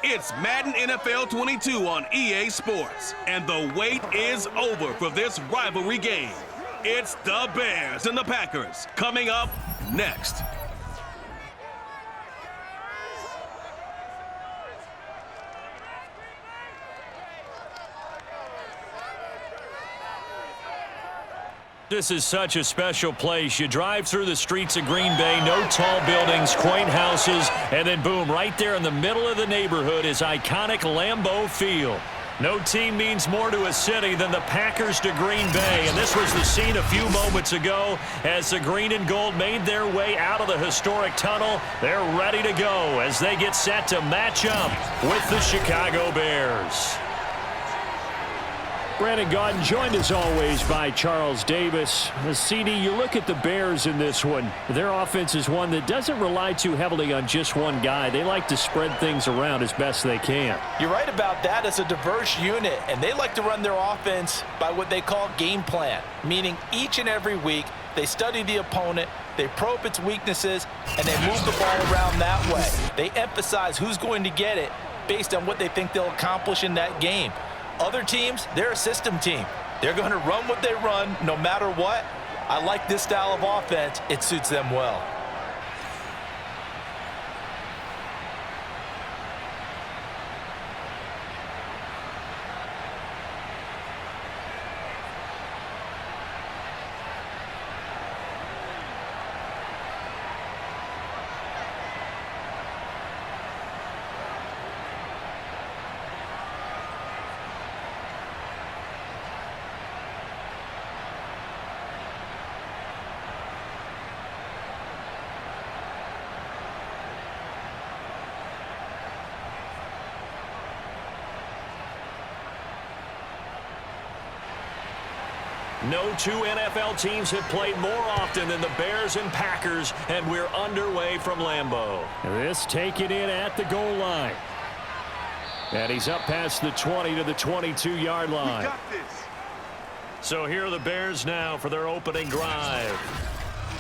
It's Madden NFL 22 on EA Sports, and the wait is over for this rivalry game. It's the Bears and the Packers coming up next. This is such a special place. You drive through the streets of Green Bay, no tall buildings, quaint houses, and then boom, right there in the middle of the neighborhood is iconic Lambeau Field. No team means more to a city than the Packers to Green Bay, and this was the scene a few moments ago as the green and gold made their way out of the historic tunnel. They're ready to go as they get set to match up with the Chicago Bears. Brandon Gaudin joined as always by Charles Davis. CD, you look at the Bears in this one. Their offense is one that doesn't rely too heavily on just one guy. They like to spread things around as best they can. You're right about that. It's a diverse unit, and they like to run their offense by what they call game plan, meaning each and every week they study the opponent, they probe its weaknesses, and they move the ball around that way. They emphasize who's going to get it based on what they think they'll accomplish in that game. Other teams, they're a system team. They're going to run what they run no matter what. I like this style of offense. It suits them well. No two NFL teams have played more often than the Bears and Packers, and we're underway from Lambeau. This taken in at the goal line. And he's up past the 20 to the 22-yard line. So here are the Bears now for their opening drive.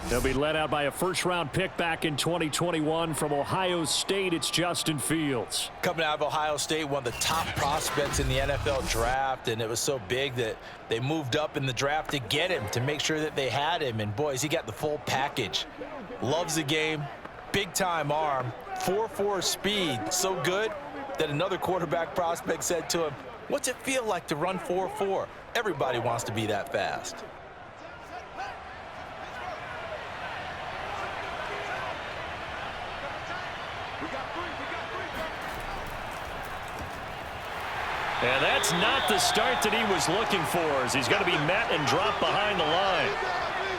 They'll be led out by a first-round pick back in 2021 from Ohio State. It's Justin Fields. Coming out of Ohio State, one of the top prospects in the NFL draft, and it was so big that they moved up in the draft to get him, to make sure that they had him. And, boys, he got the full package. Loves the game, big-time arm, 4.4 speed, so good that another quarterback prospect said to him, "What's it feel like to run 4.4? Everybody wants to be that fast." And that's not the start that he was looking for, as he's going to be met and dropped behind the line.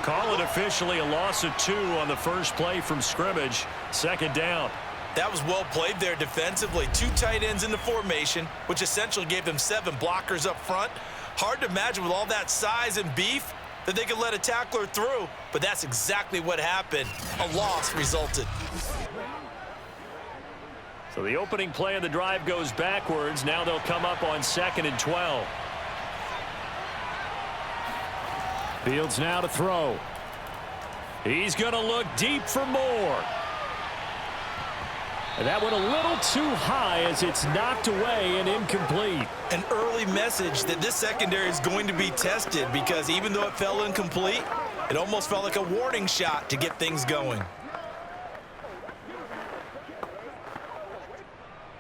Call it officially a loss of 2 on the first play from scrimmage. Second down. That was well played there defensively. 2 tight ends in the formation, which essentially gave them 7 blockers up front. Hard to imagine with all that size and beef that they could let a tackler through, but that's exactly what happened. A loss resulted. So the opening play of the drive goes backwards. Now they'll come up on 2nd and 12. Fields now to throw. He's going to look deep for more. And that went a little too high as it's knocked away and incomplete. An early message that this secondary is going to be tested, because even though it fell incomplete, it almost felt like a warning shot to get things going.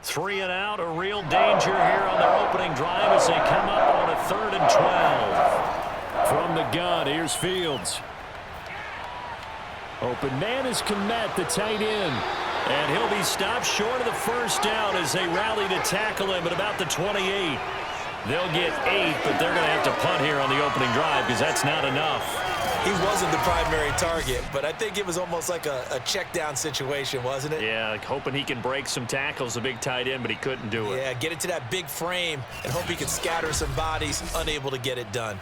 3 and out, a real danger here on their opening drive as they come up on a 3rd and 12. From the gun, here's Fields. Open man is Komet, the tight end. And he'll be stopped short of the first down as they rally to tackle him at about the 28. They'll get 8, but they're going to have to punt here on the opening drive because that's not enough. He wasn't the primary target, but I think it was almost like a check down situation, wasn't it? Yeah, like hoping he can break some tackles, a big tight end, but he couldn't do it. Yeah, get it to that big frame and hope he can scatter some bodies, unable to get it done.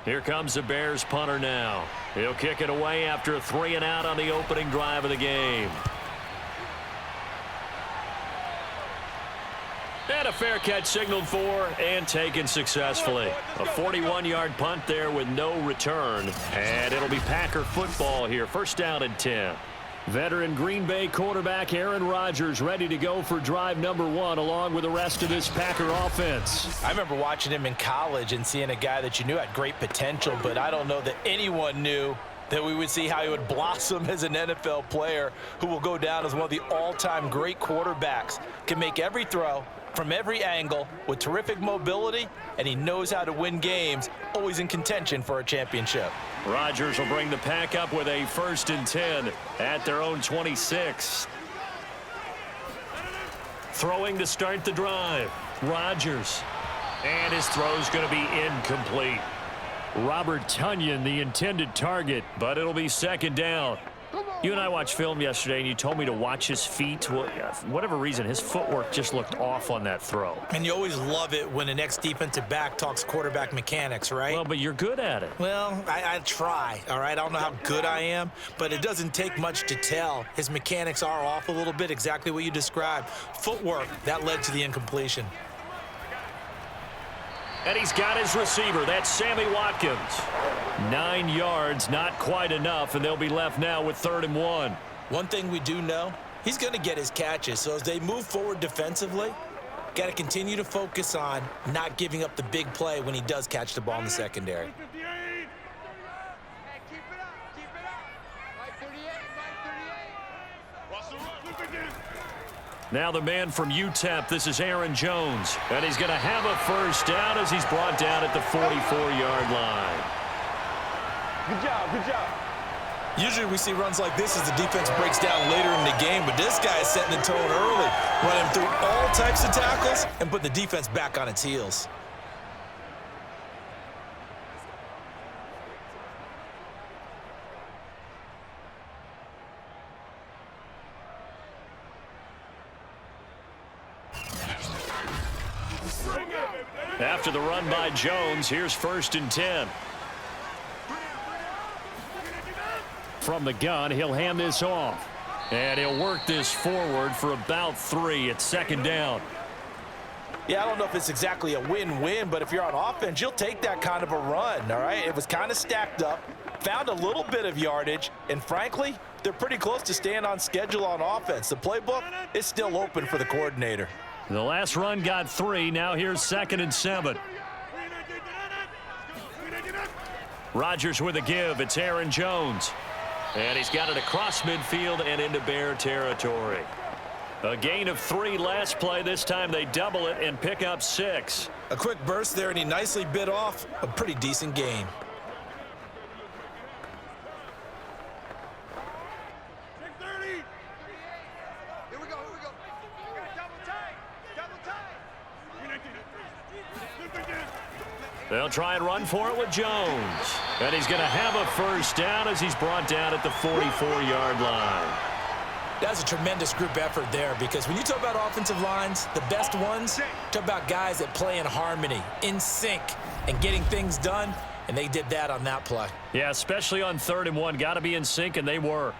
Here comes the Bears punter now. He'll kick it away after a 3 and out on the opening drive of the game. And a fair catch signaled for and taken successfully. A 41-yard punt there with no return. And it'll be Packer football here. First down and 10. Veteran Green Bay quarterback Aaron Rodgers ready to go for drive number 1 along with the rest of this Packer offense. I remember watching him in college and seeing a guy that you knew had great potential, but I don't know that anyone knew that we would see how he would blossom as an NFL player who will go down as one of the all-time great quarterbacks. Can make every throw from every angle with terrific mobility, and he knows how to win games, always in contention for a championship. Rodgers will bring the Pack up with a 1st and 10 at their own 26. Throwing to start the drive. Rodgers. And his throw's going to be incomplete. Robert Tonyan, the intended target. But it'll be 2nd down. You and I watched film yesterday, and you told me to watch his feet. Well, for whatever reason, his footwork just looked off on that throw. And you always love it when the next defensive back talks quarterback mechanics, right? Well, but you're good at it. Well, I try, all right? I don't know how good I am, but it doesn't take much to tell. His mechanics are off a little bit, exactly what you described. Footwork, that led to the incompletion. And he's got his receiver. That's Sammy Watkins. 9 yards, not quite enough, and they'll be left now with 3rd and 1. One thing we do know, he's going to get his catches. So as they move forward defensively, got to continue to focus on not giving up the big play when he does catch the ball in the secondary. Now the man from UTEP, this is Aaron Jones. And he's going to have a 1st down as he's brought down at the 44-yard line. Good job, good job. Usually we see runs like this as the defense breaks down later in the game, but this guy is setting the tone early, running through all types of tackles and putting the defense back on its heels. After the run by Jones, here's 1st and 10. From the gun, he'll hand this off. And he'll work this forward for about 3 at 2nd down. Yeah, I don't know if it's exactly a win-win, but if you're on offense, you'll take that kind of a run, all right? It was kind of stacked up, found a little bit of yardage, and frankly, they're pretty close to staying on schedule on offense. The playbook is still open for the coordinator. The last run got 3. Now here's 2nd and 7. Rodgers with a give. It's Aaron Jones. And he's got it across midfield and into Bear territory. A gain of 3 last play. This time they double it and pick up 6. A quick burst there, and he nicely bit off a pretty decent gain. They'll try and run for it with Jones. And he's going to have a 1st down as he's brought down at the 44-yard line. That's a tremendous group effort there, because when you talk about offensive lines, the best ones, talk about guys that play in harmony, in sync, and getting things done, and they did that on that play. Yeah, especially on 3rd and 1. Got to be in sync, and they were.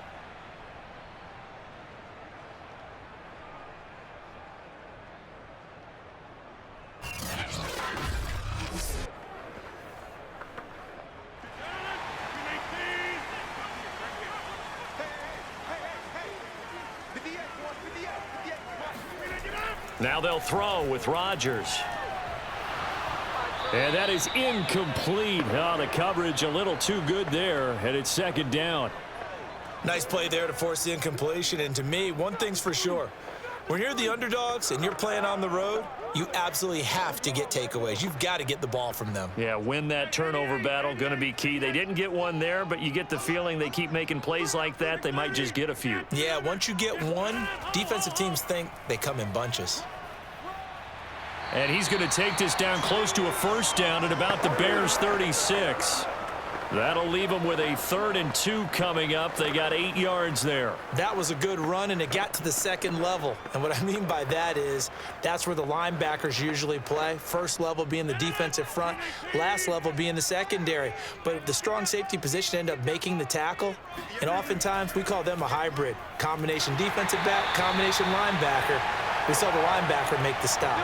Now they'll throw with Rodgers. And that is incomplete. Oh, the coverage a little too good there, and it's 2nd down. Nice play there to force the incompletion, and to me, one thing's for sure. When you're the underdogs and you're playing on the road, you absolutely have to get takeaways. You've got to get the ball from them. Yeah, win that turnover battle, going to be key. They didn't get one there, but you get the feeling they keep making plays like that, they might just get a few. Yeah, once you get one, defensive teams think they come in bunches. And he's going to take this down close to a 1st down at about the Bears' 36. That'll leave them with a 3rd and 2 coming up. They got 8 yards there. That was a good run, and it got to the 2nd level. And what I mean by that is that's where the linebackers usually play. First level being the defensive front, last level being the secondary. But the strong safety position ended up making the tackle, and oftentimes we call them a hybrid. Combination defensive back, combination linebacker. We saw the linebacker make the stop.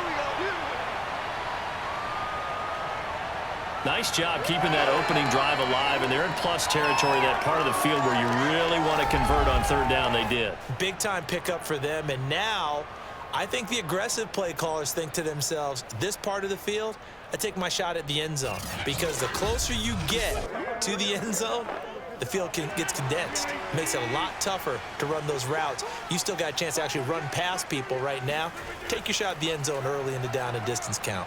Nice job keeping that opening drive alive, and they're in plus territory, that part of the field where you really want to convert on third down. They did. Big-time pickup for them, and now I think the aggressive play callers think to themselves, this part of the field, I take my shot at the end zone, because the closer you get to the end zone, the field gets condensed. Makes it a lot tougher to run those routes. You still got a chance to actually run past people right now. Take your shot at the end zone early in the down and distance count.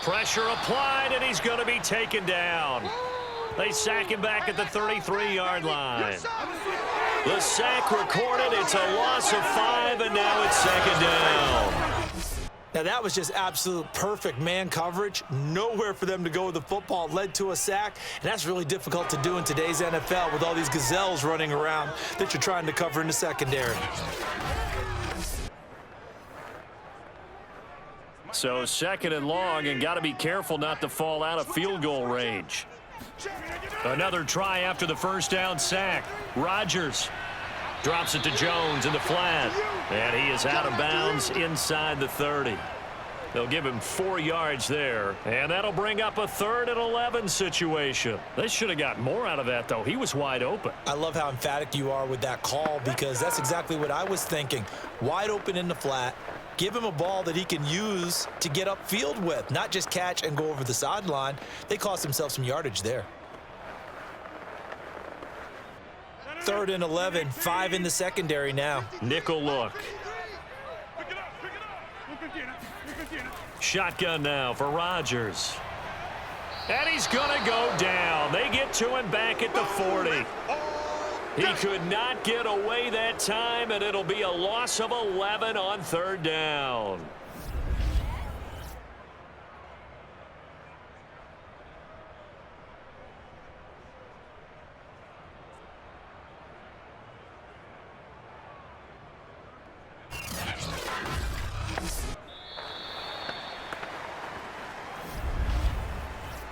Pressure applied, and he's going to be taken down. They sack him back at the 33-yard line. The sack recorded. It's a loss of 5, and now it's second down. Now, that was just absolute perfect man coverage. Nowhere for them to go with the football. It led to a sack, and that's really difficult to do in today's NFL with all these gazelles running around that you're trying to cover in the secondary. So second and long, and got to be careful not to fall out of field goal range. Another try after the first down sack. Rodgers drops it to Jones in the flat, and he is out of bounds inside the 30. They'll give him 4 yards there, and that'll bring up a 3rd and 11 situation. They should have got more out of that, though. He was wide open. I love how emphatic you are with that call, because that's exactly what I was thinking. Wide open in the flat. Give him a ball that he can use to get upfield with, not just catch and go over the sideline. They cost themselves some yardage there. 3rd and 11, 5 in the secondary now. Nickel look. Shotgun now for Rodgers. And he's going to go down. They get to him back at the 40. He could not get away that time, and it'll be a loss of 11 on third down.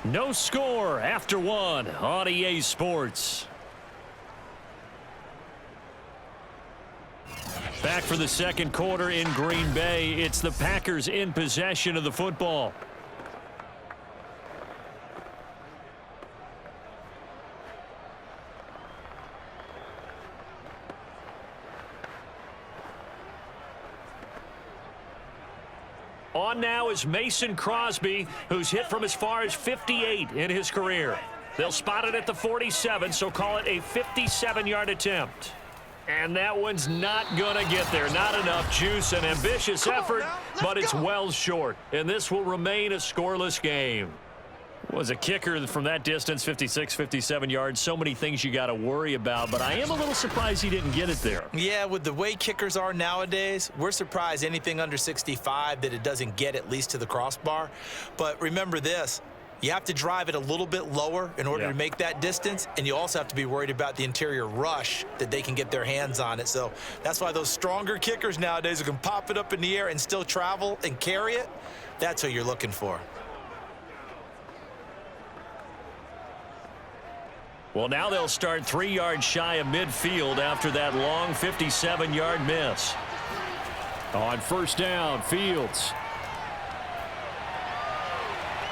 No score after 1 on EA Sports. Back for the second quarter in Green Bay. It's the Packers in possession of the football. On now is Mason Crosby, who's hit from as far as 58 in his career. They'll spot it at the 47, so call it a 57-yard attempt. And that one's not going to get there. Not enough juice. An ambitious effort, but it's well short. And this will remain a scoreless game. Was a kicker from that distance, 56, 57 yards. So many things you got to worry about, but I am a little surprised he didn't get it there. Yeah, with the way kickers are nowadays, we're surprised anything under 65 that it doesn't get at least to the crossbar. But remember this. You have to drive it a little bit lower in order to make that distance, and you also have to be worried about the interior rush that they can get their hands on it. So that's why those stronger kickers nowadays who can pop it up in the air and still travel and carry it, that's what you're looking for. Well, now they'll start 3 yards shy of midfield after that long 57-yard miss. On first down, Fields.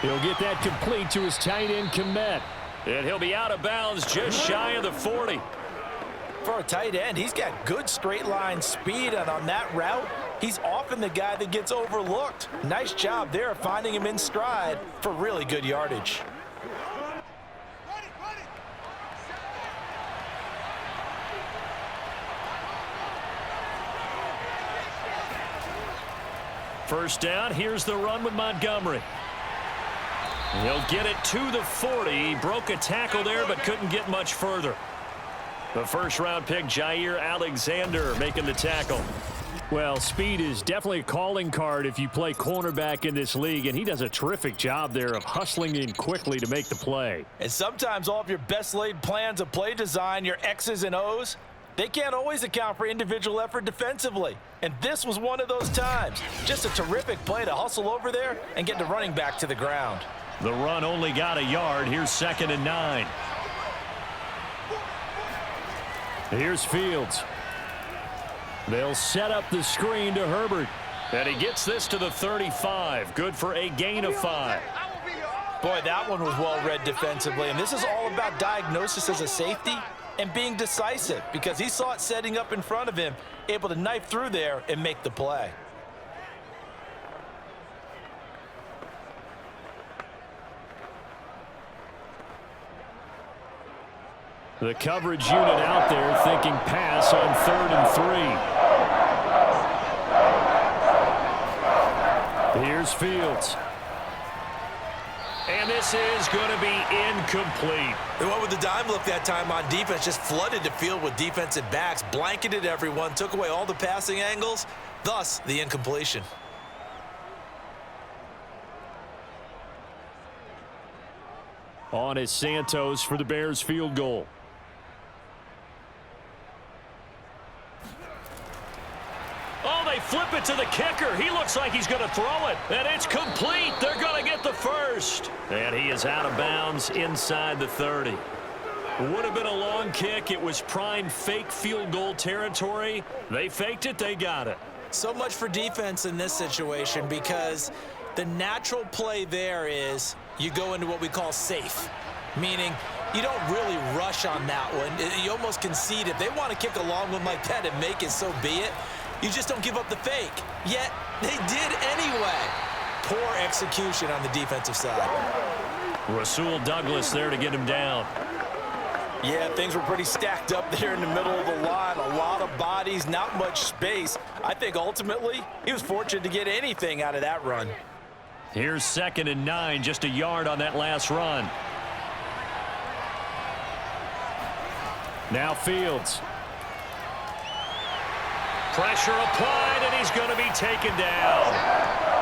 He'll get that complete to his tight end, Komet. And he'll be out of bounds just shy of the 40. For a tight end, he's got good straight line speed, and on that route, he's often the guy that gets overlooked. Nice job there of finding him in stride for really good yardage. First down, here's the run with Montgomery. He'll get it to the 40. He broke a tackle there, but couldn't get much further. The first-round pick, Jair Alexander, making the tackle. Well, speed is definitely a calling card if you play cornerback in this league, and he does a terrific job there of hustling in quickly to make the play. And sometimes all of your best-laid plans of play design, your X's and O's, they can't always account for individual effort defensively. And this was one of those times. Just a terrific play to hustle over there and get the running back to the ground. The run only got a yard. Here's 2nd and 9. Here's Fields. They'll set up the screen to Herbert. And he gets this to the 35. Good for a gain of 5. Boy, that one was well read defensively, and this is all about diagnosis as a safety and being decisive because he saw it setting up in front of him, able to knife through there and make the play. The coverage unit out there thinking pass on 3rd and 3. Here's Fields. And this is going to be incomplete. They went with the dime look that time on defense, just flooded the field with defensive backs, blanketed everyone, took away all the passing angles, thus the incompletion. On is Santos for the Bears field goal. Oh, they flip it to the kicker. He looks like he's going to throw it, and it's complete. They're going to get the first. And he is out of bounds inside the 30. Would have been a long kick. It was prime fake field goal territory. They faked it. They got it. So much for defense in this situation because the natural play there is you go into what we call safe, meaning you don't really rush on that one. You almost concede. If they want to kick a long one like that and make it, so be it. You just don't give up the fake. Yet, they did anyway. Poor execution on the defensive side. Rasul Douglas there to get him down. Yeah, things were pretty stacked up there in the middle of the line. A lot of bodies, not much space. I think ultimately he was fortunate to get anything out of that run. Here's 2nd and 9, just a yard on that last run. Now Fields. Pressure applied, and he's going to be taken down.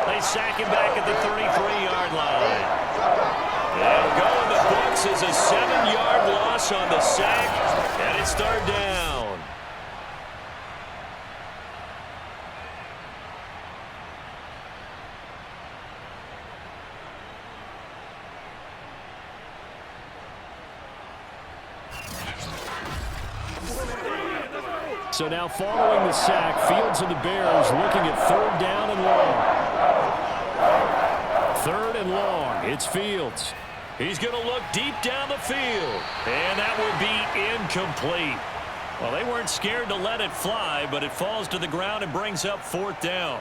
They sack him back at the 33-yard line. It'll go in the books as a 7-yard loss on the sack, and it's 3rd down. So now following the sack, Fields and the Bears looking at 3rd down and long. 3rd and long. It's Fields. He's going to look deep down the field, and that would be incomplete. Well, they weren't scared to let it fly, but it falls to the ground and brings up 4th down.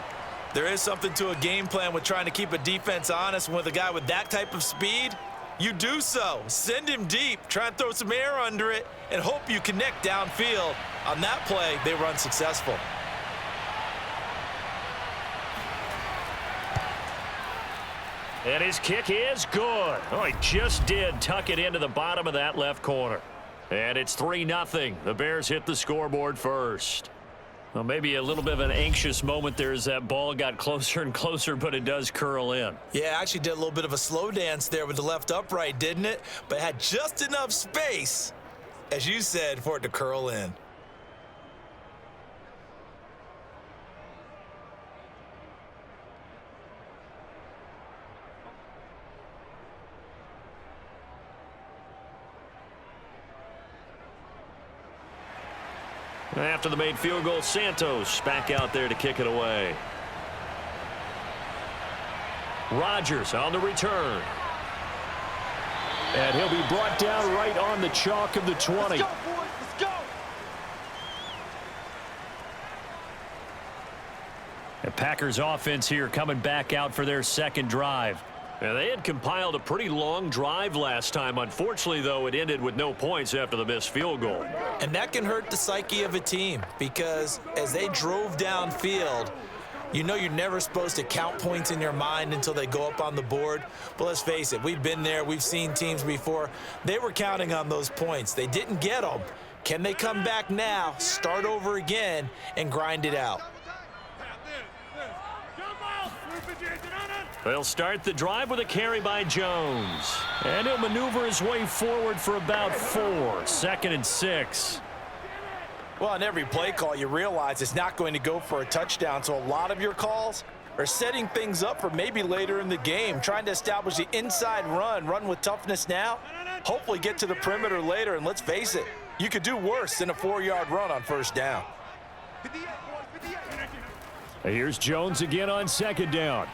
There is something to a game plan with trying to keep a defense honest. With a guy with that type of speed, you do so. Send him deep, try and throw some air under it, and hope you connect downfield. On that play, they were unsuccessful. And his kick is good. Oh, he just did tuck it into the bottom of that left corner. And it's 3-0. The Bears hit the scoreboard first. Well, maybe a little bit of an anxious moment there as that ball got closer and closer, but it does curl in. Yeah, actually did a little bit of a slow dance there with the left upright, didn't it? But had just enough space, as you said, for it to curl in. After the made field goal, Santos back out there to kick it away. Rodgers on the return. And he'll be brought down right on the chalk of the 20. Let's go, boys. Let's go. The Packers offense here coming back out for their 2nd drive. Now, they had compiled a pretty long drive last time. Unfortunately, though, it ended with no points after the missed field goal. And that can hurt the psyche of a team because as they drove downfield, you know you're never supposed to count points in your mind until they go up on the board. But let's face it, we've been there. We've seen teams before. They were counting on those points. They didn't get them. Can they come back now, start over again, and grind it out? They'll start the drive with a carry by Jones. And he'll maneuver his way forward for about 4. 2nd and 6. Well, on every play call, you realize it's not going to go for a touchdown, so a lot of your calls are setting things up for maybe later in the game, trying to establish the inside run with toughness now, hopefully get to the perimeter later, and let's face it, you could do worse than a 4-yard run on 1st down. Here's Jones again on 2nd down.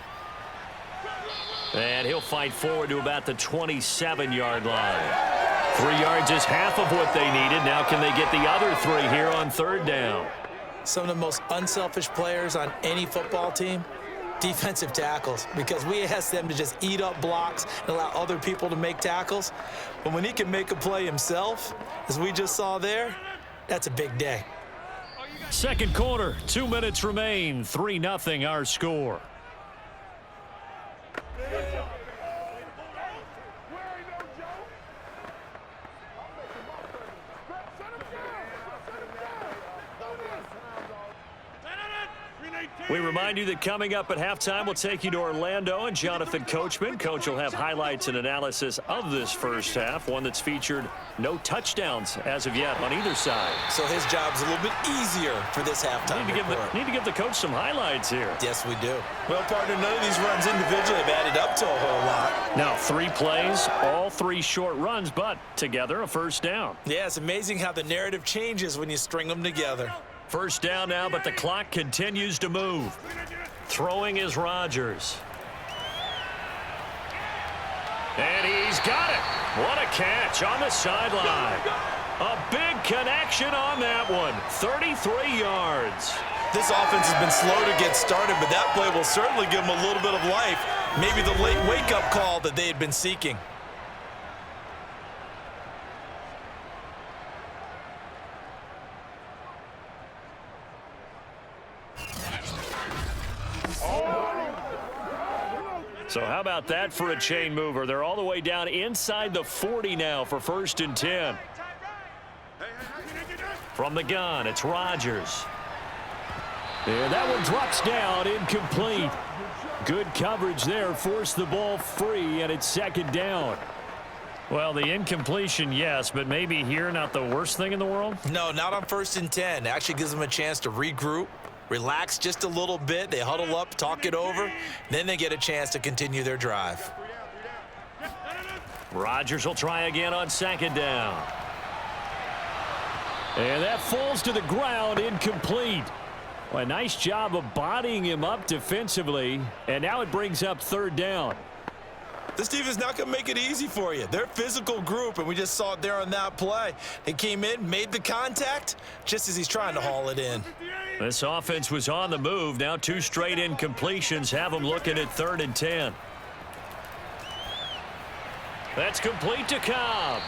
And he'll fight forward to about the 27-yard line. 3 yards is half of what they needed. Now can they get the other 3 here on third down? Some of the most unselfish players on any football team, defensive tackles, because we ask them to just eat up blocks and allow other people to make tackles. But when he can make a play himself, as we just saw there, that's a big day. Second quarter, 2 minutes remain. 3-0 our score. We remind you that coming up at halftime, we'll take you to Orlando and Jonathan Coachman. Coach will have highlights and analysis of this first half, one that's featured no touchdowns as of yet on either side. So his job's a little bit easier for this halftime report. Need to give the coach some highlights here. Yes, we do. Well, partner, none of these runs individually have added up to a whole lot. Now, 3 plays, all 3 short runs, but together a first down. Yeah, it's amazing how the narrative changes when you string them together. First down now, but the clock continues to move. Throwing is Rodgers. And he's got it. What a catch on the sideline. A big connection on that one. 33 yards. This offense has been slow to get started, but that play will certainly give them a little bit of life. Maybe the late wake-up call that they had been seeking. So how about that for a chain mover? They're all the way down inside the 40 now for 1st and 10. From the gun, it's Rodgers. And that one drops down, incomplete. Good coverage there, forced the ball free, and it's 2nd down. Well, the incompletion, yes, but maybe here not the worst thing in the world? No, not on 1st and 10. It actually gives them a chance to regroup, relax just a little bit. They huddle up, talk it over. Then they get a chance to continue their drive. Rodgers will try again on 2nd down. And that falls to the ground, incomplete. Well, a nice job of bodying him up defensively. And now it brings up 3rd down. This team is not going to make it easy for you. They're a physical group, and we just saw it there on that play. They came in, made the contact, just as he's trying to haul it in. This offense was on the move. Now 2 straight incompletions have them looking at 3rd and 10. That's complete to Cobb.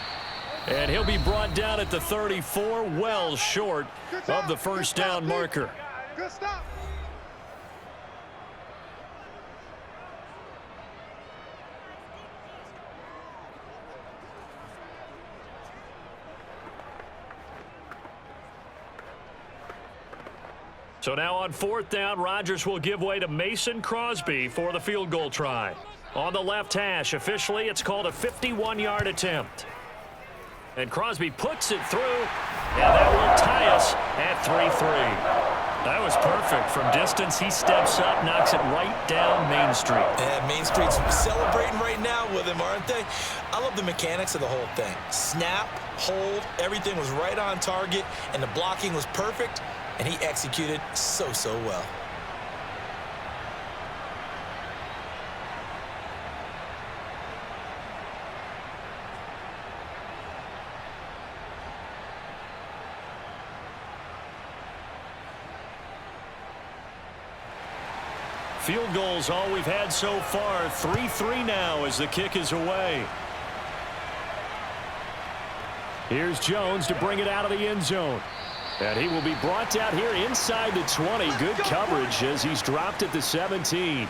And he'll be brought down at the 34, well short of the 1st down marker. Good stop. So now on 4th down, Rodgers will give way to Mason Crosby for the field goal try. On the left hash, officially it's called a 51-yard attempt. And Crosby puts it through, and that will tie us at 3-3. That was perfect. From distance, he steps up, knocks it right down Main Street. Yeah, Main Street's celebrating right now with him, aren't they? I love the mechanics of the whole thing. Snap, hold, everything was right on target, and the blocking was perfect. And he executed so well. Field goals all we've had so far. 3-3 now as the kick is away. Here's Jones to bring it out of the end zone. And he will be brought down here inside the 20. Good coverage as he's dropped at the 17.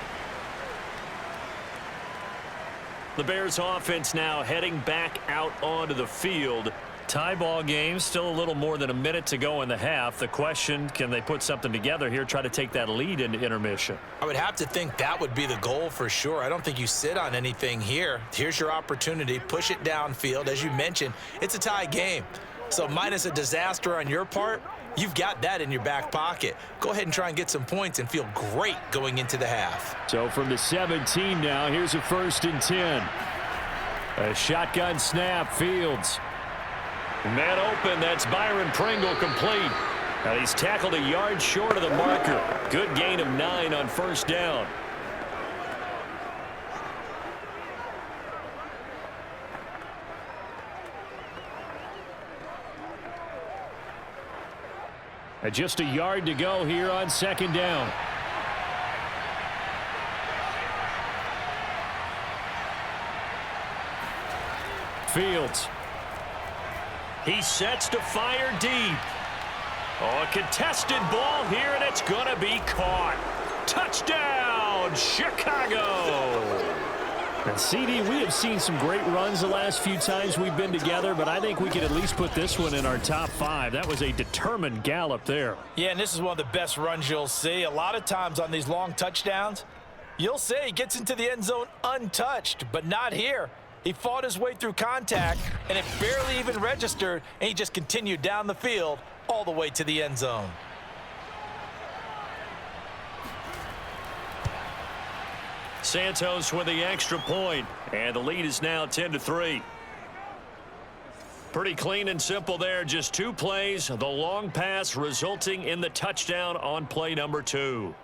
The Bears offense now heading back out onto the field. Tie ball game, still a little more than a minute to go in the half. The question, can they put something together here, try to take that lead into intermission? I would have to think that would be the goal for sure. I don't think you sit on anything here. Here's your opportunity. Push it downfield. As you mentioned, it's a tie game. So minus a disaster on your part, you've got that in your back pocket. Go ahead and try and get some points and feel great going into the half. So from the 17 now, here's a 1st and 10. A shotgun snap, Fields. Man open, that's Byron Pringle complete. And he's tackled a yard short of the marker. Good gain of 9 on 1st down. Just a yard to go here on second down. Fields. He sets to fire deep. Oh, a contested ball here, and it's going to be caught. Touchdown, Chicago! And CD, we have seen some great runs the last few times we've been together, but I think we could at least put this one in our top 5. That was a determined gallop there. Yeah, and this is one of the best runs you'll see. A lot of times on these long touchdowns, you'll say he gets into the end zone untouched, but not here. He fought his way through contact, and it barely even registered, and he just continued down the field all the way to the end zone. Santos with the extra point, and the lead is now 10-3. Pretty clean and simple there. Just 2 plays, the long pass resulting in the touchdown on play number 2.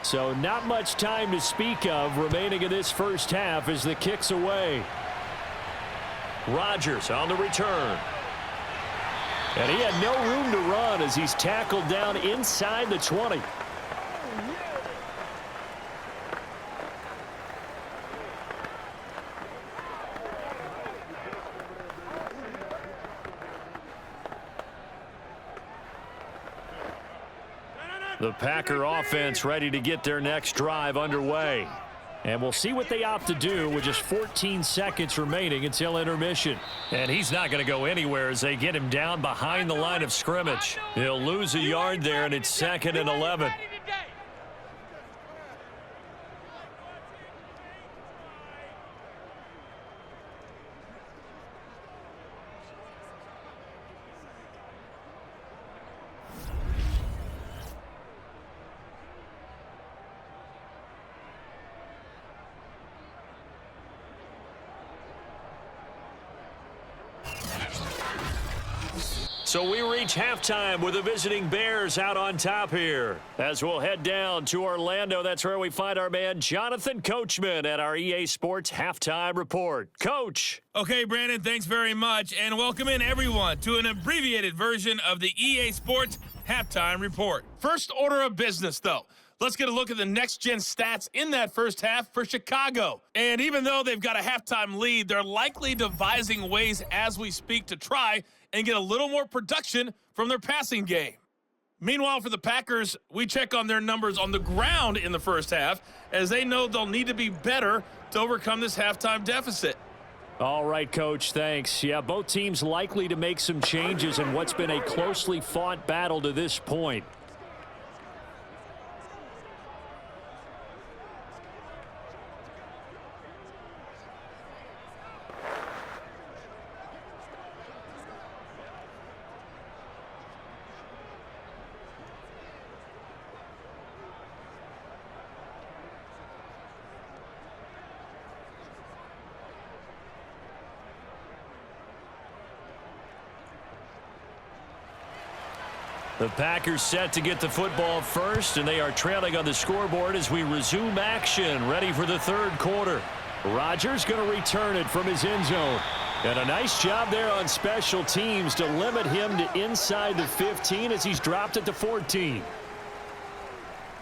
So not much time to speak of remaining in this first half as the kick's away. Rodgers on the return. And he had no room to run as he's tackled down inside the 20. The Packer offense ready to get their next drive underway. And we'll see what they opt to do with just 14 seconds remaining until intermission. And he's not going to go anywhere as they get him down behind the line of scrimmage. He'll lose a yard there, and it's 2nd and 11. So we reach halftime with the visiting Bears out on top here. As we'll head down to Orlando, that's where we find our man Jonathan Coachman at our EA Sports Halftime Report. Coach. Okay, Brandon, thanks very much, and welcome in everyone to an abbreviated version of the EA Sports Halftime Report. First order of business, though. Let's get a look at the next-gen stats in that first half for Chicago. And even though they've got a halftime lead, they're likely devising ways as we speak to try and get a little more production from their passing game. Meanwhile, for the Packers, we check on their numbers on the ground in the first half, as they know they'll need to be better to overcome this halftime deficit. All right, Coach, thanks. Yeah, both teams likely to make some changes in what's been a closely fought battle to this point. The Packers set to get the football first, and they are trailing on the scoreboard as we resume action, ready for the third quarter. Rodgers going to return it from his end zone. And a nice job there on special teams to limit him to inside the 15 as he's dropped it to 14.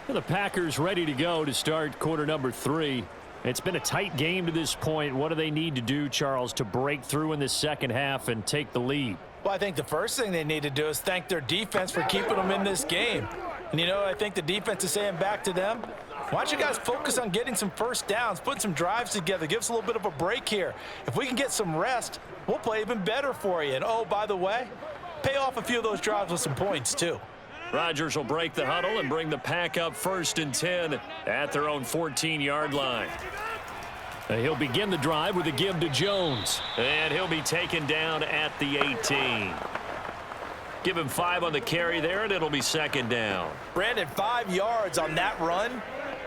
And the Packers ready to go to start quarter number 3. It's been a tight game to this point. What do they need to do, Charles, to break through in the second half and take the lead? Well, I think the first thing they need to do is thank their defense for keeping them in this game. And, you know, I think the defense is saying back to them, why don't you guys focus on getting some first downs, put some drives together, give us a little bit of a break here. If we can get some rest, we'll play even better for you. And, oh, by the way, pay off a few of those drives with some points, too. Rodgers will break the huddle and bring the Pack up 1st and 10 at their own 14-yard line. He'll begin the drive with a give to Jones. And he'll be taken down at the 18. Give him 5 on the carry there, and it'll be second down. Brandon, 5 yards on that run.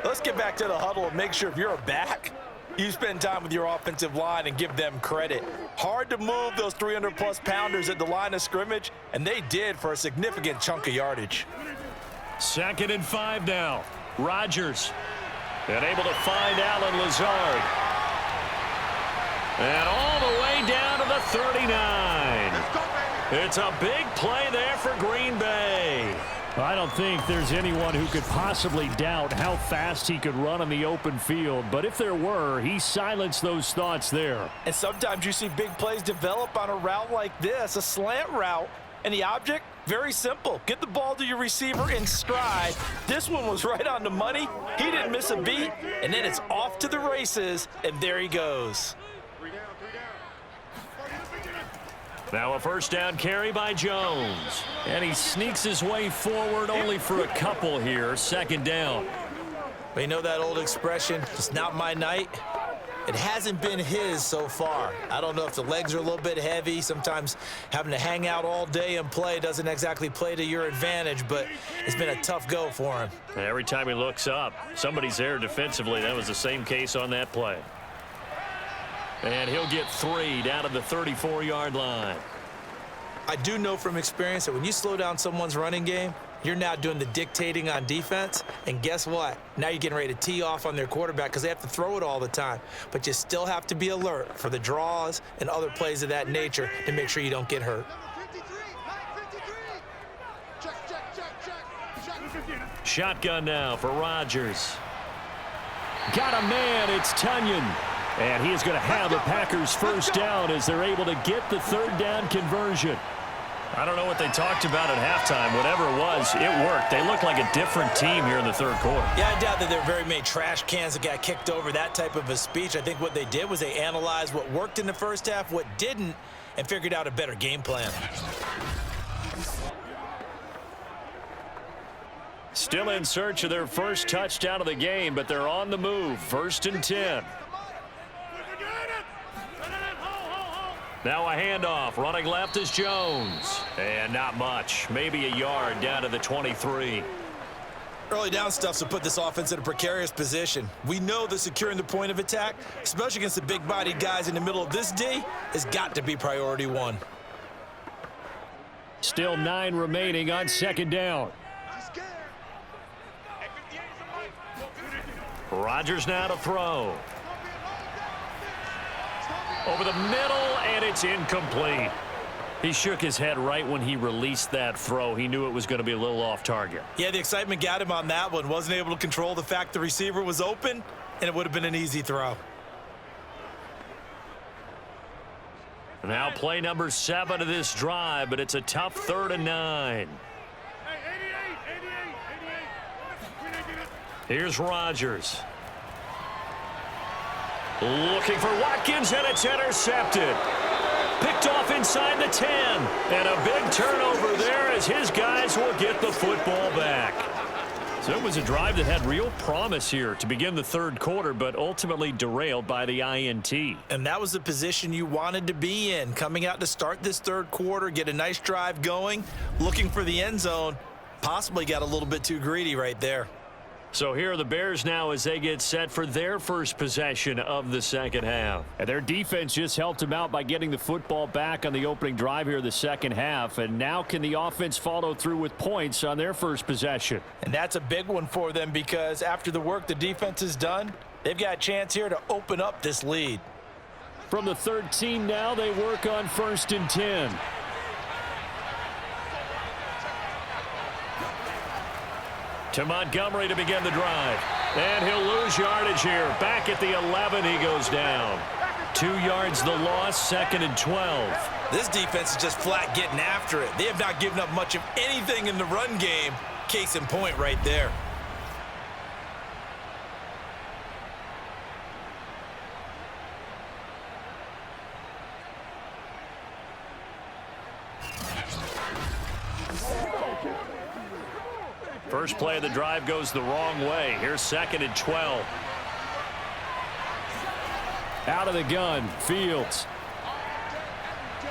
Let's get back to the huddle and make sure if you're a back, you spend time with your offensive line and give them credit. Hard to move those 300-plus pounders at the line of scrimmage, and they did for a significant chunk of yardage. 2nd and 5 now. Rodgers. And able to find Allen Lazard. And all the way down to the 39. It's a big play there for Green Bay. I don't think there's anyone who could possibly doubt how fast he could run on the open field. But if there were, he silenced those thoughts there. And sometimes you see big plays develop on a route like this, a slant route. And the object, very simple. Get the ball to your receiver in stride. This one was right on the money. He didn't miss a beat. And then it's off to the races, and there he goes. Now a first down carry by Jones. And he sneaks his way forward only for a couple here. 2nd down. Well, you know that old expression, it's not my night. It hasn't been his so far. I don't know if the legs are a little bit heavy. Sometimes having to hang out all day and play doesn't exactly play to your advantage, but it's been a tough go for him. Every time he looks up, somebody's there defensively. That was the same case on that play. And he'll get 3 down to the 34-yard line. I do know from experience that when you slow down someone's running game, you're now doing the dictating on defense, and guess what? Now you're getting ready to tee off on their quarterback because they have to throw it all the time. But you still have to be alert for the draws and other plays of that nature to make sure you don't get hurt. Shotgun now for Rodgers. Got a man, it's Tunyon. And he is going to have the Packers first down as they're able to get the 3rd down conversion. I don't know what they talked about at halftime. Whatever it was, it worked. They look like a different team here in the 3rd quarter. Yeah, I doubt that there are very many trash cans that got kicked over, that type of a speech. I think what they did was they analyzed what worked in the first half, what didn't, and figured out a better game plan. Still in search of their first touchdown of the game, but they're on the move. 1st and 10. Now a handoff. Running left is Jones. And not much. Maybe a yard down to the 23. Early down stuff to put this offense in a precarious position. We know that securing the point of attack, especially against the big-bodied guys in the middle of this D, has got to be priority 1. Still 9 remaining on 2nd down. Rodgers now to throw. Over the middle, and it's incomplete. He shook his head right when he released that throw. He knew it was going to be a little off target. Yeah, the excitement got him on that one. Wasn't able to control the fact the receiver was open, and it would have been an easy throw. Now play number 7 of this drive, but it's a tough 3rd and 9. Here's Rodgers. Looking for Watkins, and it's intercepted. Picked off inside the 10. And a big turnover there as his guys will get the football back. So it was a drive that had real promise here to begin the 3rd quarter, but ultimately derailed by the INT. And that was the position you wanted to be in. Coming out to start this 3rd quarter, get a nice drive going, looking for the end zone. Possibly got a little bit too greedy right there. So here are the Bears now as they get set for their first possession of the 2nd half. And their defense just helped them out by getting the football back on the opening drive here in the 2nd half. And now can the offense follow through with points on their first possession? And that's a big one for them because after the work the defense has done, they've got a chance here to open up this lead. From the 13 now, they work on 1st and 10. To Montgomery to begin the drive. And he'll lose yardage here. Back at the 11, he goes down. 2 yards the loss, 2nd and 12. This defense is just flat getting after it. They have not given up much of anything in the run game. Case in point right there. First play of the drive goes the wrong way. Here's 2nd and 12. Out of the gun, Fields.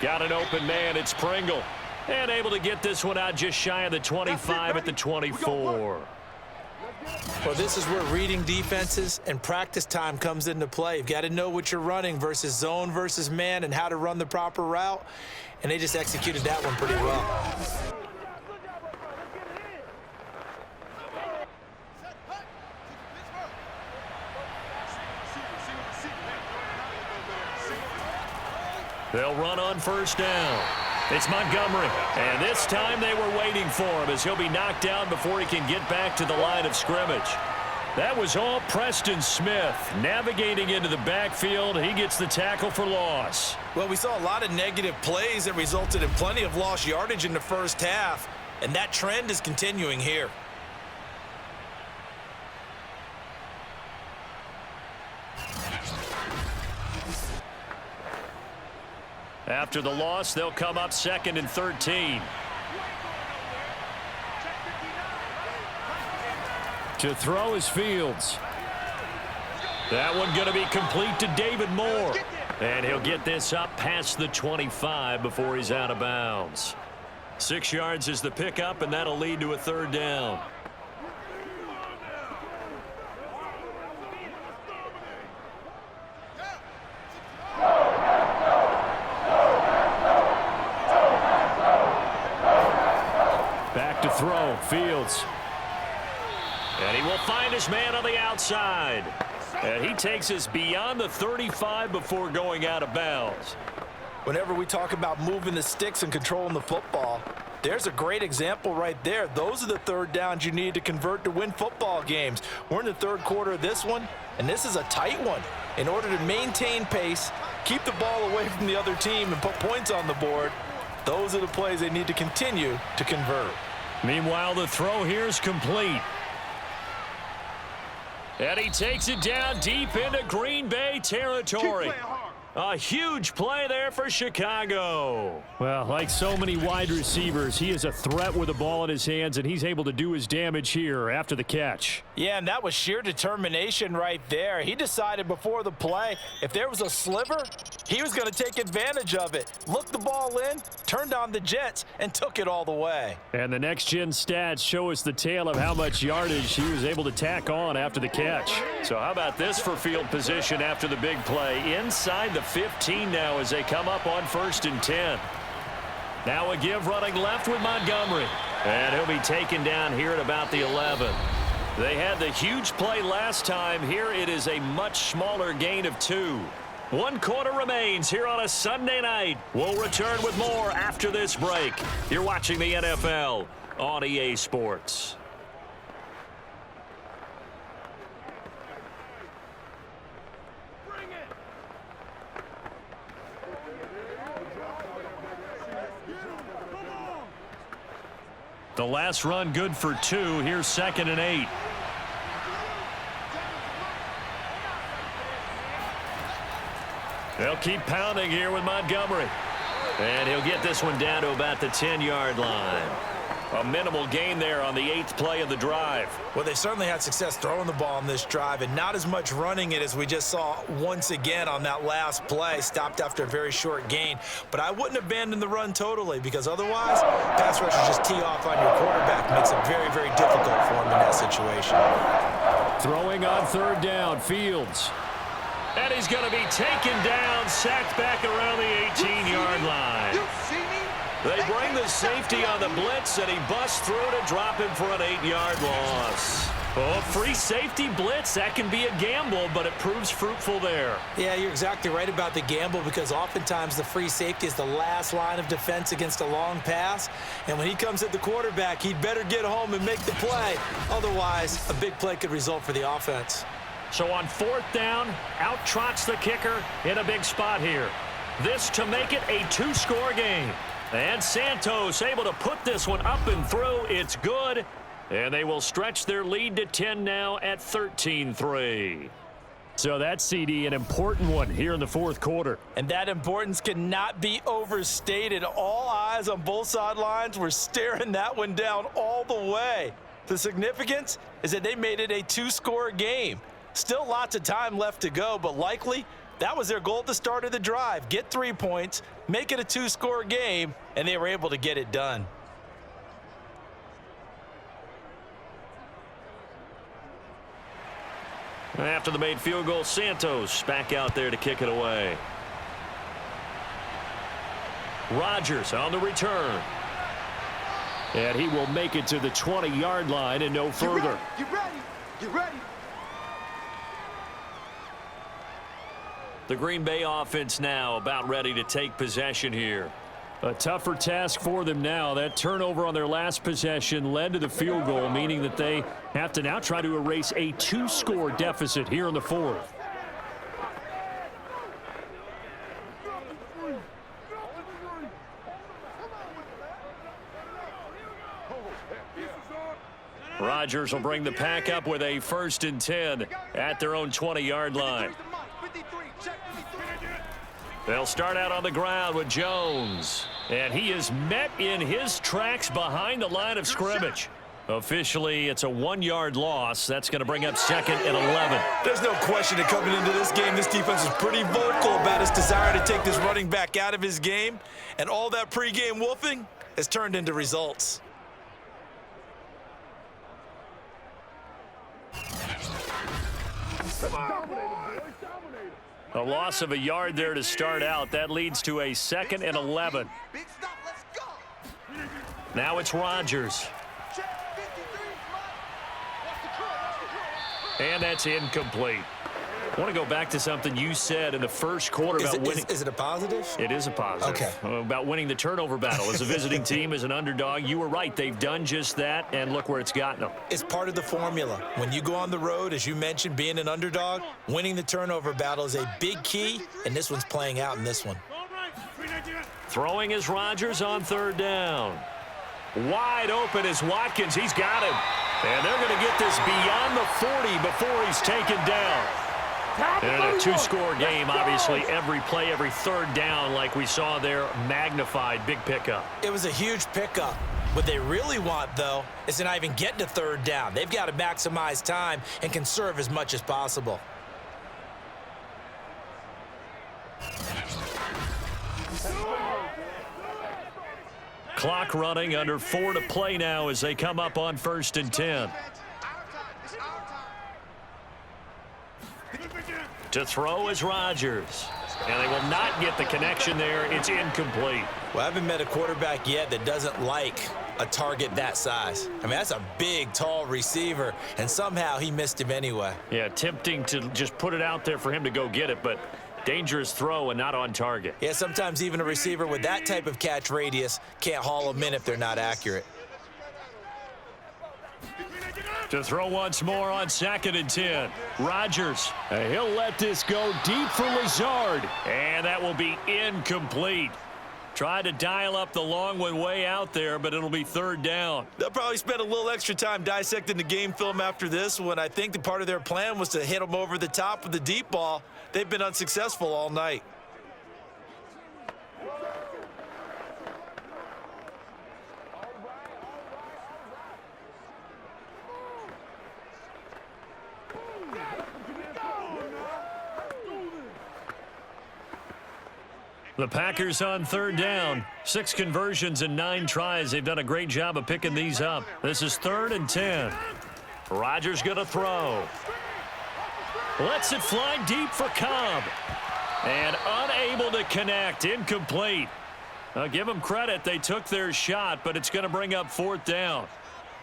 Got an open man, it's Pringle. And able to get this one out just shy of the 25 at the 24. Well, this is where reading defenses and practice time comes into play. You've got to know what you're running versus zone versus man and how to run the proper route. And they just executed that one pretty well. They'll run on first down. It's Montgomery, and this time they were waiting for him as he'll be knocked down before he can get back to the line of scrimmage. That was all Preston Smith navigating into the backfield. He gets the tackle for loss. Well, we saw a lot of negative plays that resulted in plenty of lost yardage in the first half, and that trend is continuing here. After the loss, they'll come up 2nd and 13. To throw is Fields. That one going to be complete to David Moore. And he'll get this up past the 25 before he's out of bounds. 6 yards is the pickup, and that'll lead to a 3rd down. Throw, Fields. And he will find his man on the outside. And he takes us beyond the 35 before going out of bounds. Whenever we talk about moving the sticks and controlling the football, there's a great example right there. Those are the 3rd downs you need to convert to win football games. We're in the 3rd quarter of this one, and this is a tight one. In order to maintain pace, keep the ball away from the other team, and put points on the board, those are the plays they need to continue to convert. Meanwhile, the throw here is complete. And he takes it down deep into Green Bay territory. A huge play there for Chicago. Well, like so many wide receivers, he is a threat with the ball in his hands, and he's able to do his damage here after the catch. Yeah, and that was sheer determination right there. He decided before the play, if there was a sliver, he was going to take advantage of it. Looked the ball in, turned on the jets, and took it all the way. And the next-gen stats show us the tale of how much yardage he was able to tack on after the catch. So how about this for field position after the big play? Inside the 15 now as they come up on 1st and 10. Now a give running left with Montgomery. And he'll be taken down here at about the 11. They had the huge play last time. Here it is a much smaller gain of 2. 1 quarter remains here on a Sunday night. We'll return with more after this break. You're watching the NFL on EA Sports. The last run good for 2. Here's 2nd and 8. They'll keep pounding here with Montgomery. And he'll get this one down to about the 10-yard line. A minimal gain there on the 8th play of the drive. Well, they certainly had success throwing the ball on this drive and not as much running it as we just saw once again on that last play. Stopped after a very short gain. But I wouldn't abandon the run totally because otherwise, pass rushers just tee off on your quarterback. Makes it very, very difficult for him in that situation. Throwing on 3rd down, Fields. And he's going to be taken down, sacked back around the 18-yard line. They bring the safety on the blitz, and he busts through to drop him for an 8-yard loss. Oh, free safety blitz, that can be a gamble, but it proves fruitful there. Yeah, you're exactly right about the gamble because oftentimes the free safety is the last line of defense against a long pass. And when he comes at the quarterback, he'd better get home and make the play. Otherwise, a big play could result for the offense. So on 4th down, out trots the kicker in a big spot here. This to make it a 2-score game. And Santos able to put this one up and through. It's good. And they will stretch their lead to 10 now at 13-3. So that's, CD, an important one here in the 4th quarter. And that importance cannot be overstated. All eyes on both sidelines were staring that one down all the way. The significance is that they made it a 2-score game. Still lots of time left to go, but likely That was their goal at the start of the drive. Get 3 points, make it a 2-score game, and they were able to get it done. After the made field goal, Santos back out there to kick it away. Rodgers on the return. And he will make it to the 20-yard line and no further. Get ready. Get ready. The Green Bay offense now about ready to take possession here. A tougher task for them now. That turnover on their last possession led to the field goal, meaning that they have to now try to erase a 2-score deficit here in the fourth. Rodgers will bring the pack up with a 1st and 10 at their own 20-yard line. They'll start out on the ground with Jones. And he is met in his tracks behind the line of scrimmage. Officially, it's a 1-yard loss. That's going to bring up 2nd and 11. There's no question that coming into this game, this defense is pretty vocal about its desire to take this running back out of his game. And all that pregame wolfing has turned into results. A loss of a yard there to start out. That leads to a 2nd and 11. Now it's Rodgers. And that's incomplete. I want to go back to something you said in the first quarter about winning. Is it a positive? It is a positive. Okay. About winning the turnover battle. As a visiting team, as an underdog, you were right. They've done just that, and look where it's gotten them. It's part of the formula. When you go on the road, as you mentioned, being an underdog, winning the turnover battle is a big key, and this one's playing out in this one. Throwing is Rodgers on 3rd down. Wide open is Watkins. He's got him. And they're going to get this beyond the 40 before he's taken down. And a 2-score game, obviously, every play, every 3rd down, like we saw there, magnified, big pickup. It was a huge pickup. What they really want, though, is to not even get to 3rd down. They've got to maximize time and conserve as much as possible. Clock running, under 4 to play now as they come up on 1st and 10. To throw is Rodgers. And they will not get the connection there. It's incomplete. Well, I haven't met a quarterback yet that doesn't like a target that size. I mean, that's a big, tall receiver, and somehow he missed him anyway. Yeah, tempting to just put it out there for him to go get it, but dangerous throw and not on target. Yeah, sometimes even a receiver with that type of catch radius can't haul them in if they're not accurate. To throw once more on 2nd and 10. Rodgers, he'll let this go deep for Lazard. And that will be incomplete. Tried to dial up the long one way out there, but it'll be 3rd down. They'll probably spend a little extra time dissecting the game film after this one. I think the part of their plan was to hit them over the top with the deep ball. They've been unsuccessful all night. The Packers on 3rd down. 6 conversions and 9 tries. They've done a great job of picking these up. This is 3rd and 10. Rodgers going to throw. Lets it fly deep for Cobb. And unable to connect. Incomplete. I'll give them credit. They took their shot, but it's going to bring up 4th down.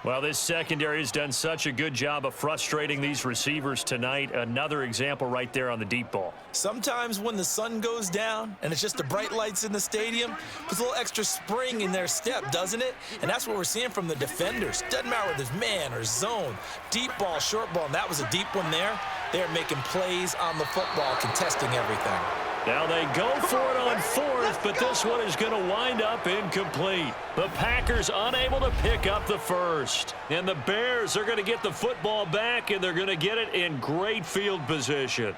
Well, this secondary has done such a good job of frustrating these receivers tonight. Another example right there on the deep ball. Sometimes when the sun goes down and it's just the bright lights in the stadium, puts a little extra spring in their step, doesn't it? And that's what we're seeing from the defenders. Doesn't matter whether it's man or zone, deep ball, short ball, and that was a deep one there. They're making plays on the football, contesting everything. Now they go for it on 4th, but this one is going to wind up incomplete. The Packers unable to pick up the 1st. And the Bears are going to get the football back, and they're going to get it in great field position.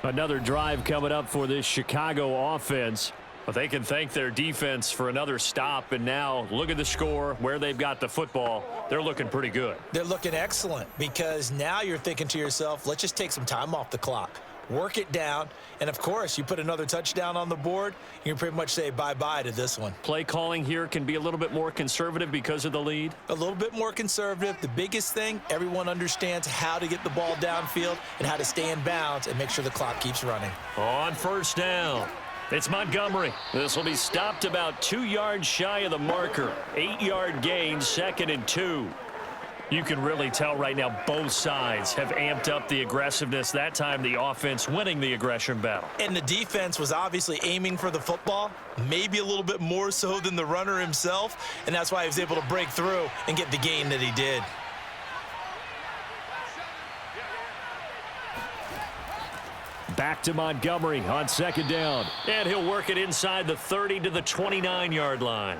Another drive coming up for this Chicago offense. But they can thank their defense for another stop. And now look at the score, where they've got the football. They're looking pretty good. They're looking excellent because now you're thinking to yourself, let's just take some time off the clock. work it down, and of course, you put another touchdown on the board, you can pretty much say bye-bye to this one. Play calling here can be a little bit more conservative because of the lead. A little bit more conservative. The biggest thing, everyone understands how to get the ball downfield and how to stay in bounds and make sure the clock keeps running. On first down, it's Montgomery. This will be stopped about 2 yards shy of the marker. 8-yard gain, 2nd and 2. You can really tell right now both sides have amped up the aggressiveness. That time the offense winning the aggression battle. And the defense was obviously aiming for the football, maybe a little bit more so than the runner himself, and that's why he was able to break through and get the gain that he did. Back to Montgomery on 2nd down. And he'll work it inside the 30 to the 29-yard line.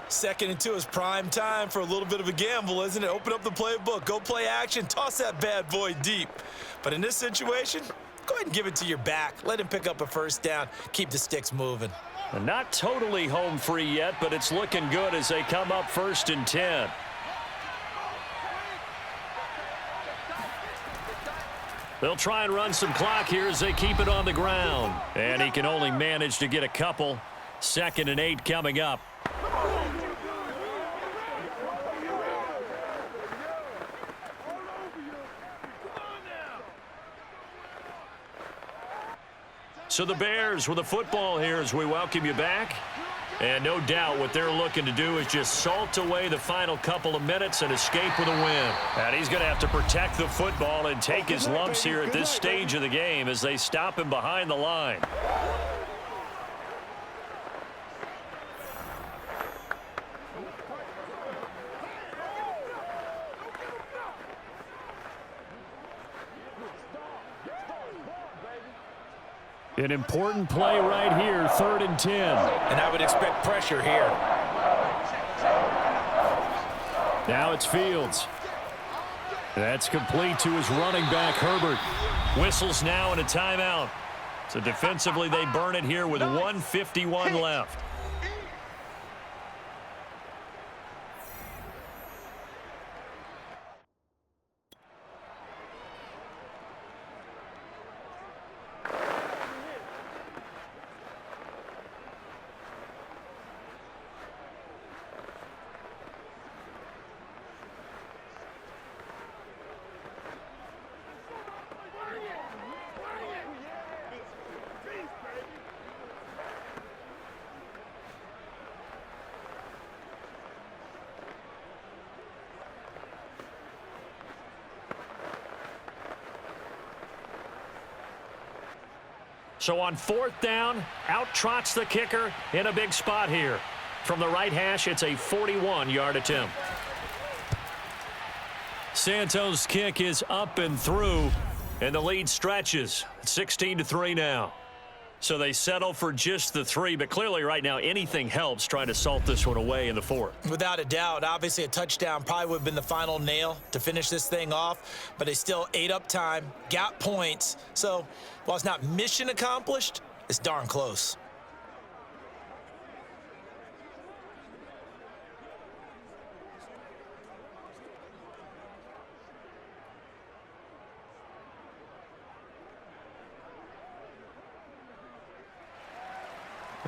2nd and 2 is prime time for a little bit of a gamble, isn't it? Open up the playbook, go play action, toss that bad boy deep. But in this situation, go ahead and give it to your back. Let him pick up a first down. Keep the sticks moving. And not totally home free yet, but it's looking good as they come up 1st and 10. They'll try and run some clock here as they keep it on the ground. And he can only manage to get a couple. 2nd and 8 coming up. So the Bears with the football here as we welcome you back. And no doubt what they're looking to do is just salt away the final couple of minutes and escape with a win. And he's going to have to protect the football and take his lumps here at this stage of the game as they stop him behind the line. An important play right here, 3rd and 10. And I would expect pressure here. Now it's Fields. That's complete to his running back, Herbert. Whistles now and a timeout. So defensively they burn it here with 1:51 left. So on 4th down, out trots the kicker in a big spot here. From the right hash, it's a 41-yard attempt. Santos' kick is up and through, and the lead stretches. 16-3 now. So they settle for just the 3, but clearly right now anything helps trying to salt this one away in the 4th. Without a doubt, obviously a touchdown probably would have been the final nail to finish this thing off, but they still ate up time, got points. So while it's not mission accomplished, it's darn close.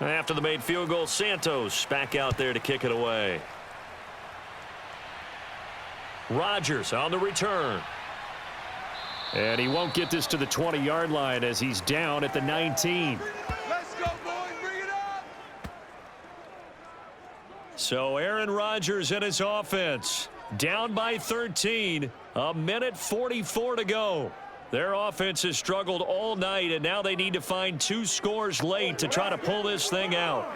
After the made field goal, Santos back out there to kick it away. Rodgers on the return. And he won't get this to the 20-yard line as he's down at the 19. Let's go, boys. Bring it up. So Aaron Rodgers and his offense down by 13. 1:44 to go. Their offense has struggled all night, and now they need to find 2 scores late to try to pull this thing out.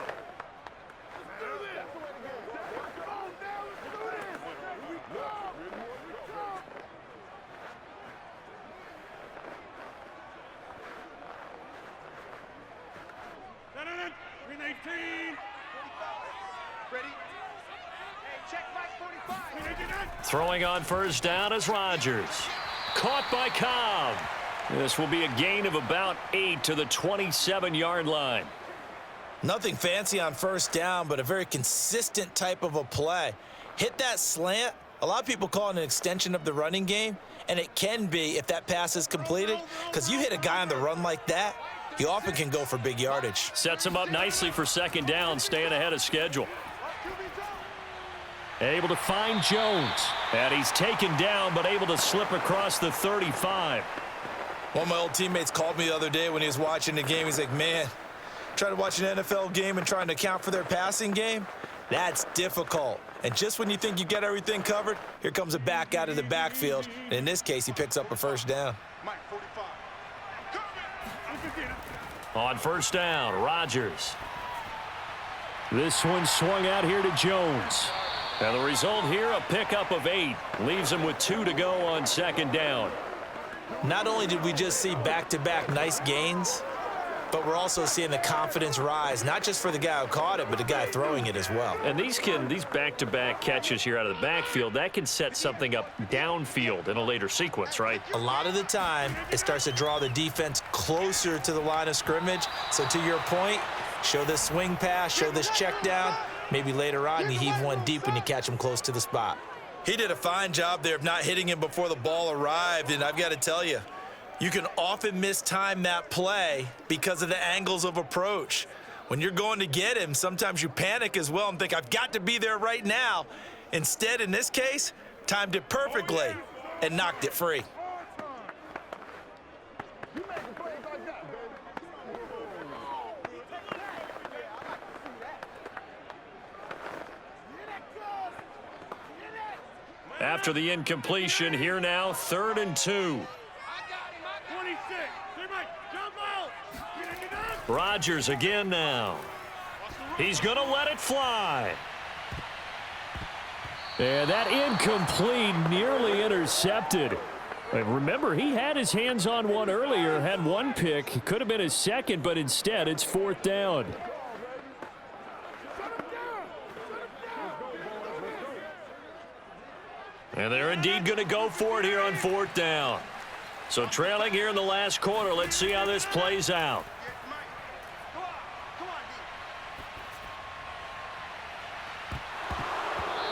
Throwing on first down is Rodgers. Caught by Cobb. This will be a gain of about 8 to the 27-yard line. Nothing fancy on first down, but a very consistent type of a play. Hit that slant, A lot of people call it an extension of the running game, and it can be if that pass is completed, because you hit a guy on the run like that, he often can go for big yardage. Sets him up nicely for second down, staying ahead of schedule. Able to find Jones. And he's taken down, but able to slip across the 35. One of my old teammates called me the other day when he was watching the game. He's like, man, trying to watch an NFL game and trying to account for their passing game, that's difficult. And just when you think you get everything covered, here comes a back out of the backfield. And in this case, he picks up a first down. On first down, Rodgers. This one swung out here to Jones. And the result here, a pickup of 8. Leaves him with 2 to go on second down. Not only did we just see back-to-back nice gains, but we're also seeing the confidence rise, not just for the guy who caught it, but the guy throwing it as well. And these back-to-back catches here out of the backfield, that can set something up downfield in a later sequence, right? A lot of the time, it starts to draw the defense closer to the line of scrimmage. So to your point, show this swing pass, show this check down. Maybe later on, you heave one deep when you catch him close to the spot. He did a fine job there of not hitting him before the ball arrived, and I've got to tell you, you can often mistime that play because of the angles of approach. When you're going to get him, sometimes you panic as well and think, I've got to be there right now. Instead, in this case, timed it perfectly and knocked it free. After the incompletion, here now, 3rd and 2. Rodgers again now. He's going to let it fly. And that incomplete, nearly intercepted. And remember, he had his hands on one earlier, had one pick. It could have been his second, but instead it's 4th down. And they're indeed going to go for it here on 4th down. So trailing here in the last quarter, let's see how this plays out.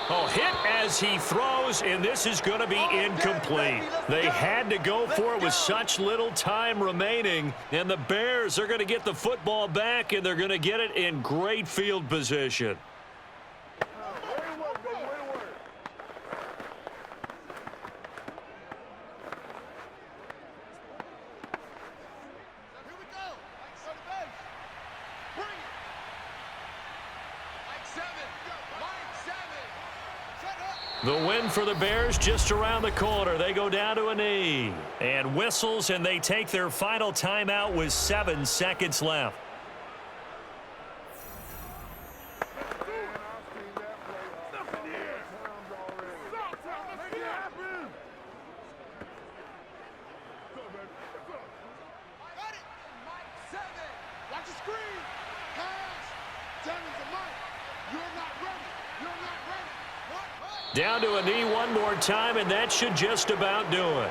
Oh, hit as he throws, and this is going to be incomplete. They had to go for it with such little time remaining, and the Bears are going to get the football back, and they're going to get it in great field position. The win for the Bears just around the corner. They go down to a knee. And whistles, and they take their final timeout with 7 seconds left. Down to a knee one more time, and that should just about do it.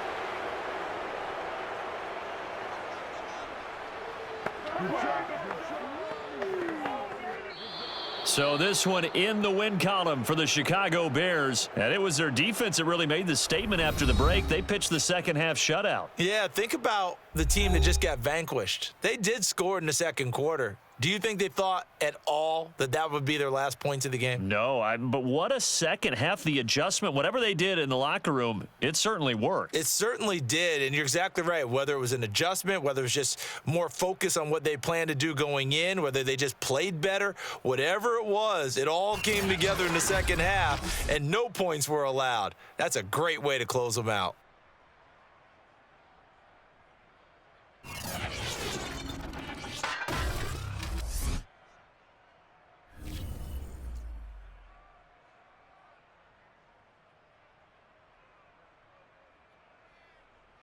So this one in the win column for the Chicago Bears. And it was their defense that really made the statement after the break. They pitched the second half shutout. Yeah, think about the team that just got vanquished. They did score in the second quarter. Do you think they thought at all that that would be their last points of the game? No, but what a second half. The adjustment, whatever they did in the locker room, it certainly worked. It certainly did, and you're exactly right. Whether it was an adjustment, whether it was just more focus on what they planned to do going in, whether they just played better, whatever it was, it all came together in the second half, and no points were allowed. That's a great way to close them out.